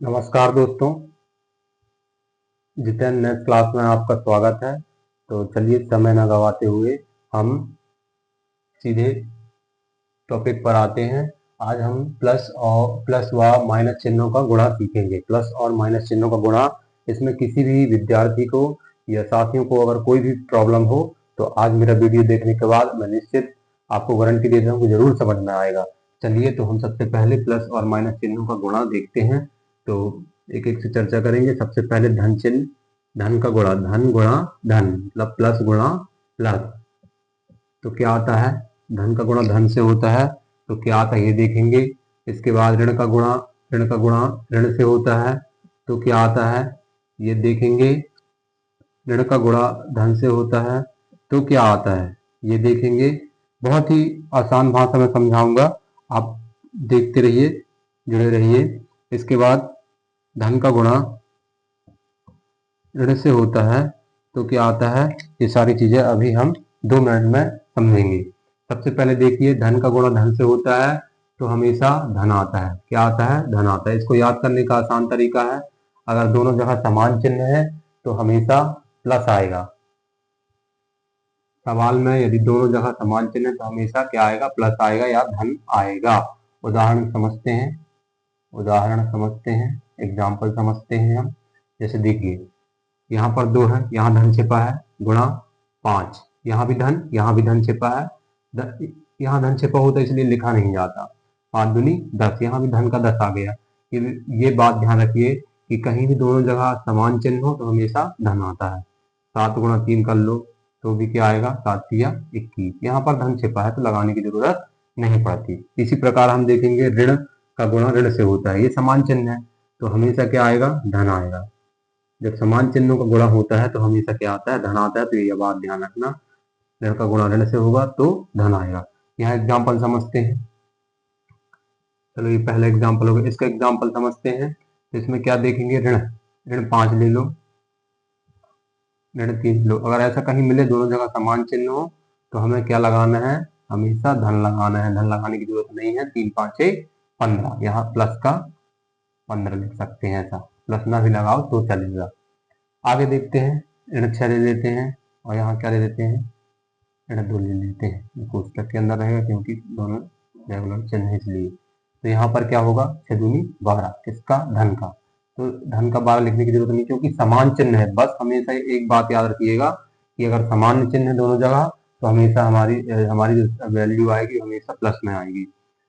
नमस्कार दोस्तों, Jiten next class में आपका स्वागत है। तो चलिए समय न गवाते हुए हम सीधे टॉपिक पर आते हैं। आज हम प्लस व माइनस चिन्हों का गुणा सीखेंगे। प्लस और माइनस चिन्हों का गुणा, इसमें किसी भी विद्यार्थी को या साथियों को अगर कोई भी प्रॉब्लम हो तो आज मेरा वीडियो देखने के बाद मैं निश्चित आपको गारंटी देता हूँ कि जरूर समझ में आएगा। चलिए, तो हम सबसे पहले प्लस और माइनस चिन्हों का गुणा देखते हैं। तो एक एक से चर्चा करेंगे। सबसे पहले धन चिन्ह, धन का गुणा, धन गुणा धन, मतलब प्लस गुणा प्लस। तो क्या आता है? धन का गुणा धन से होता है, तो क्या आता है ये देखेंगे। इसके बाद ऋण का गुणा, ऋण का गुणा ऋण से होता है, तो क्या आता है ये देखेंगे। ऋण का गुणा धन से होता है, तो क्या आता है ये देखेंगे। बहुत ही आसान भाषा में समझाऊंगा, आप देखते रहिए, जुड़े रहिए। इसके बाद धन का गुणा ऋण से होता है, तो क्या आता है, ये सारी चीजें अभी हम 2 मिनट में समझेंगे। सबसे पहले देखिए, धन का गुणा धन से होता है तो हमेशा धन आता है। क्या आता है? धन आता है। इसको याद करने का आसान तरीका है, अगर दोनों जगह समान चिन्ह है तो हमेशा प्लस आएगा। सवाल में यदि दोनों जगह समान चिन्ह है तो हमेशा क्या आएगा? प्लस आएगा या धन आएगा। उदाहरण समझते हैं, एग्जाम्पल समझते हैं हम। जैसे देखिए, यहाँ पर 2 है, यहाँ धन छिपा है, गुणा 5। यहाँ भी धन, यहाँ भी धन छिपा है। यहाँ धन छिपा होता है इसलिए लिखा नहीं जाता। 5 दूनी 10, यहाँ भी धन का 10 आ गया। ये बात ध्यान रखिए कि कहीं भी दोनों जगह समान चिन्ह हो तो हमेशा धन आता है। 7 गुणा 3 कर लो तो भी क्या आएगा? 7 तिया 21। यहाँ पर धन छिपा है तो लगाने की जरूरत नहीं पड़ती। इसी प्रकार हम देखेंगे, ऋण का गुणा ऋण से होता है, ये समान चिन्ह है तो हमेशा क्या आएगा? धन आएगा। जब समान चिन्हों का गुणा होता है तो हमेशा क्या आता है? धन आता है। तो ये बात ध्यान रखना, ऋण का गुणा ऋण से होगा तो धन आएगा। यहाँ एग्जाम्पल समझते हैं। चलो, ये पहला एग्जाम्पल होगा, इसका एग्जाम्पल समझते हैं। तो इसमें क्या देखेंगे? ऋण, ऋण 5 ले लो, ऋण 3 लो। अगर ऐसा कहीं मिले दोनों जगह समान चिन्ह हो तो हमें क्या लगाना है? हमेशा धन लगाना है। धन लगाने की जरूरत नहीं है। 3 5 15, यहाँ प्लस का 15 लिख सकते हैं। ऐसा प्लस ना भी लगाओ तो चलेगा। आगे देखते हैं, ऋण 6 ले लेते हैं और यहाँ क्या ले लेते हैं? ऋण 2 ले लेते हैं। ये कोष्टक के अंदर रहेगा क्योंकि दोनों रेगुलर चिन्ह है इसलिए। तो यहाँ पर क्या होगा? 6 दूनी 12, किसका? धन का। तो धन का 12 लिखने की जरूरत नहीं क्योंकि समान चिन्ह है। बस हमेशा एक बात याद रखिएगा कि अगर समान चिन्ह है दोनों जगह तो हमेशा हमारी हमारी जो वैल्यू आएगी हमेशा प्लस में आएगी।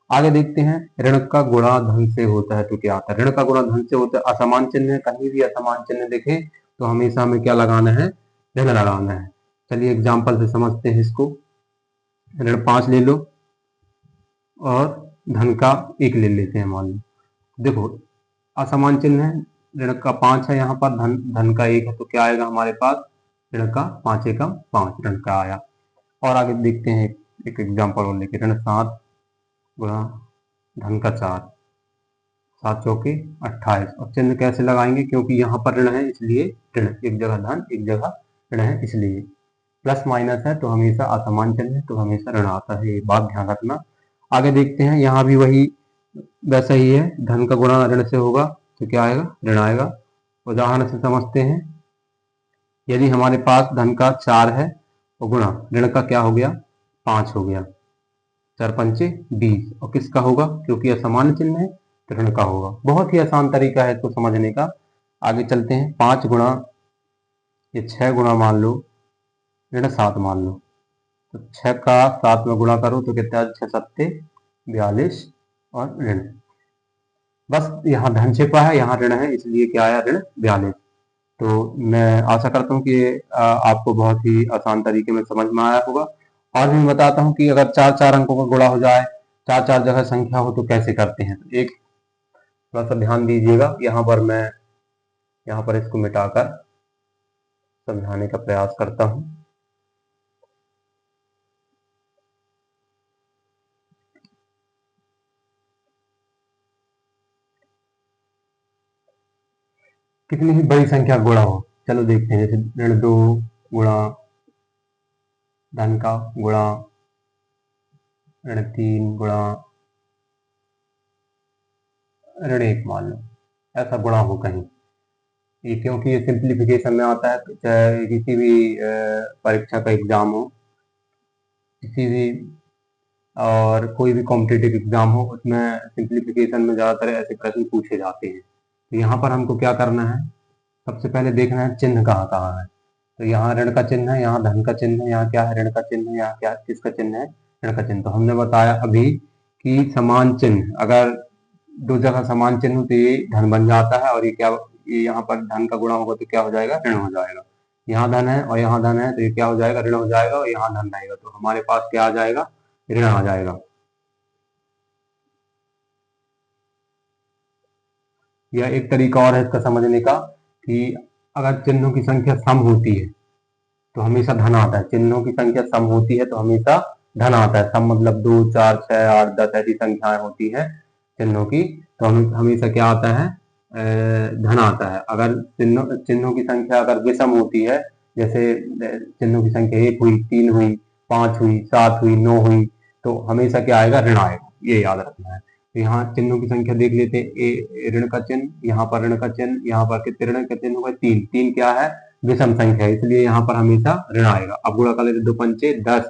आगे देखते हैं, ऋण का गुणा धन से होता है तो क्या आता है? ऋण का गुणा धन से होता है, असमान चिन्ह है, कहीं भी असमान चिन्ह दिखे तो हमेशा हमें क्या लगाना है? धन लगाना है। चलिए एग्जाम्पल से समझते हैं इसको। ऋण 5 ले लो और धन का 1 ले लेते हैं। मान लो, देखो असमान चिन्ह है, ऋण का 5 है, यहाँ पर धन धन का 1 है, तो क्या आएगा हमारे पास? ऋण का 5 एकम 5, ऋण का आया। और आगे देखते हैं एक एग्जाम्पल और लेके, ऋण 7 गुणा धन का 4, 7 चौके 28। और चिन्ह कैसे लगाएंगे? क्योंकि यहाँ पर ऋण है इसलिए ऋण, एक जगह धन एक जगह ऋण है इसलिए। प्लस माइनस है तो हमेशा असमान चिन्ह है तो हमेशा ऋण आता है, ये बात ध्यान रखना। आगे देखते हैं, यहाँ भी वही वैसा ही है, धन का गुणा ऋण से होगा तो क्या आएगा? ऋण आएगा। उदाहरण से समझते हैं, यदि हमारे पास धन का 4 है और गुणा ऋण का क्या हो गया? 5 हो गया, 4 पंचे 20, और किसका होगा? क्योंकि असमान चिन्ह है तो ऋण का होगा। बहुत ही आसान तरीका है इसको समझने का। आगे चलते हैं, 5 गुणा ये 6 गुणा मान लो ऋण 7 मान लो, तो 6 का 7 में गुणा करो तो कितना? 6 सत्ते 42 और ऋण। बस यहाँ धन छिपा है, यहाँ ऋण है, इसलिए क्या आया? ऋण 42। तो मैं आशा करता हूँ कि आपको बहुत ही आसान तरीके में समझ में आया होगा। और भी मैं बताता हूँ कि अगर 4 4 अंकों का गुणा हो जाए, 4 4 जगह संख्या हो तो कैसे करते हैं। तो एक थोड़ा सा ध्यान दीजिएगा, यहाँ पर मैं इसको मिटाकर समझाने का प्रयास करता हूँ। कितनी ही बड़ी संख्या का गुणा हो, चलो देखते हैं। जैसे ऋण 2 गुणा धन का गुणा ऋण 3 गुणा ऋण 1 मान लो, ऐसा गुणा हो कहीं। ये क्योंकि ये सिंप्लीफिकेशन में आता है, तो चाहे किसी भी परीक्षा का एग्जाम हो, किसी भी और कोई भी कॉम्पिटिटिव एग्जाम हो, उसमें सिंप्लीफिकेशन में ज़्यादातर ऐसे प्रश्न पूछे जाते हैं। तो यहाँ पर हमको क्या करना है, सबसे पहले देखना है चिन्ह कहाँ कहाँ है। तो यहाँ ऋण का चिन्ह है, यहाँ धन का चिन्ह है, यहाँ क्या है, ऋण का चिन्ह है, यहाँ क्या किसका चिन्ह है, ऋण का चिन्ह। तो हमने बताया अभी कि समान चिन्ह, अगर दो जगह समान चिन्ह हो तो ये धन बन जाता है, और ये क्या, ये यहाँ पर धन का गुणा होगा तो क्या हो जाएगा, ऋण हो जाएगा। यहाँ धन है और यहाँ धन है तो ये क्या हो जाएगा, ऋण हो जाएगा, और यहाँ धन रहेगा तो हमारे पास क्या आ जाएगा, ऋण आ जाएगा। यह एक तरीका और है इसका समझने का कि अगर चिन्हों की संख्या सम होती है तो हमेशा धन आता है। चिन्हों की संख्या सम होती है तो हमेशा धन आता है। सम मतलब 2, 4, 6, 8, 10 ऐसी संख्याएं होती है चिन्हों की, तो हमेशा क्या आता है, धन आता है। अगर चिन्हों की संख्या अगर विषम होती है, जैसे चिन्हों की संख्या 1 हुई, 3 हुई, 5 हुई, 7 हुई, 9 हुई, तो हमेशा क्या आएगा, ऋण आएगा। ये याद रखना है। तो यहाँ चिन्हों की संख्या देख लेते हैं। ऋण का चिन्ह, यहाँ पर ऋण का चिन्ह, यहाँ पर कितने ऋण का चिन्ह हुआ, 3। 3 क्या है, विषम संख्या है, इसलिए यहाँ पर हमेशा ऋण आएगा। अब गुणा कर लेते, 2 पंचे 10।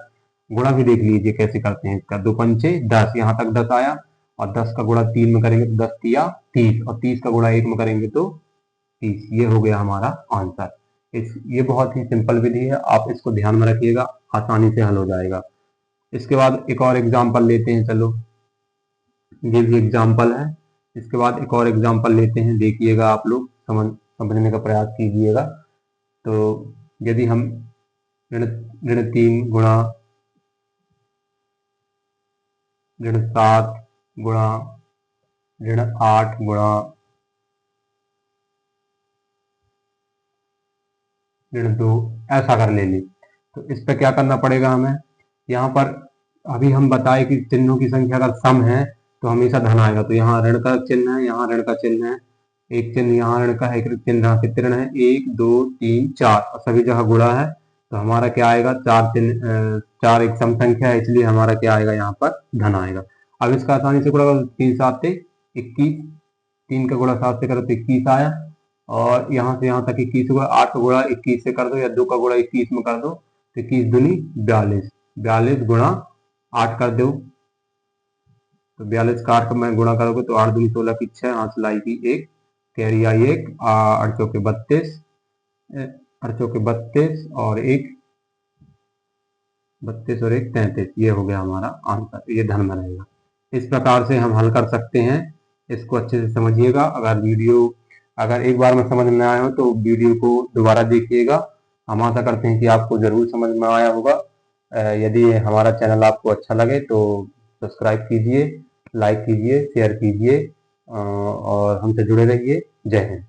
गुणा भी देख लीजिए कैसे करते हैं इसका। 2 पंचे 10, यहाँ तक 10 आया, और 10 का गुणा 3 में करेंगे तो 10 तिया 30, और 30 का गुणा 1 में करेंगे तो 30। ये हो गया हमारा आंसर। ये बहुत ही सिंपल विधि है, आप इसको ध्यान में रखिएगा, आसानी से हल हो जाएगा। इसके बाद एक और एग्जाम्पल लेते हैं, चलो ये भी एग्जाम्पल है। इसके बाद एक और एग्जाम्पल लेते हैं, देखिएगा आप लोग समझने का प्रयास कीजिएगा। तो यदि हम ऋण 3 गुणा ऋण 7 गुणा ऋण 8 गुणा ऋण 2 ऐसा कर ले, तो इस पर क्या करना पड़ेगा हमें। यहाँ पर अभी हम बताए कि चिन्हों की संख्या अगर सम है तो हमेशा धन आएगा। तो यहाँ ऋण का चिन्ह है, यहाँ ऋण का चिन्ह है, एक चिन्ह यहाँ ऋण का है, एक चिन्ह यहाँ कितने ऋण है, 1, 2, 3, 4, और सभी जगह गुणा है, तो हमारा क्या आएगा, 4 चिन्ह, 4 एक सम संख्या है, इसलिए हमारा क्या आएगा, यहाँ पर धन आएगा। अब इसका आसानी से गुणा करो, 3 7 21, 3 का गुणा 7 से करो तो 21 आया, और यहाँ से यहाँ तक 21 हुआ। 8 का गुणा 21 से कर दो, या 2 का गुणा 21 में कर दो, तो 21 दूनी 42, 42 गुणा 8 कर दो, तो 42 का 8 में गुणा करोगे तो 8 दूनी 16 की 6, 8 लाई की 1, कैरी आई 1, 8 चौके 32, 8 चौके 32 और 1 32 और 1 33। ये हो गया हमारा आंसर, ये धन में रहेगा। इस प्रकार से हम हल कर सकते हैं। इसको अच्छे से समझिएगा। अगर एक बार में समझ में आया हो तो वीडियो को दोबारा देखिएगा। हम आशा करते हैं कि आपको जरूर समझ में आया होगा। यदि हमारा चैनल आपको अच्छा लगे तो सब्सक्राइब कीजिए, लाइक कीजिए, शेयर कीजिए, और हमसे जुड़े रहिए। जय हिंद।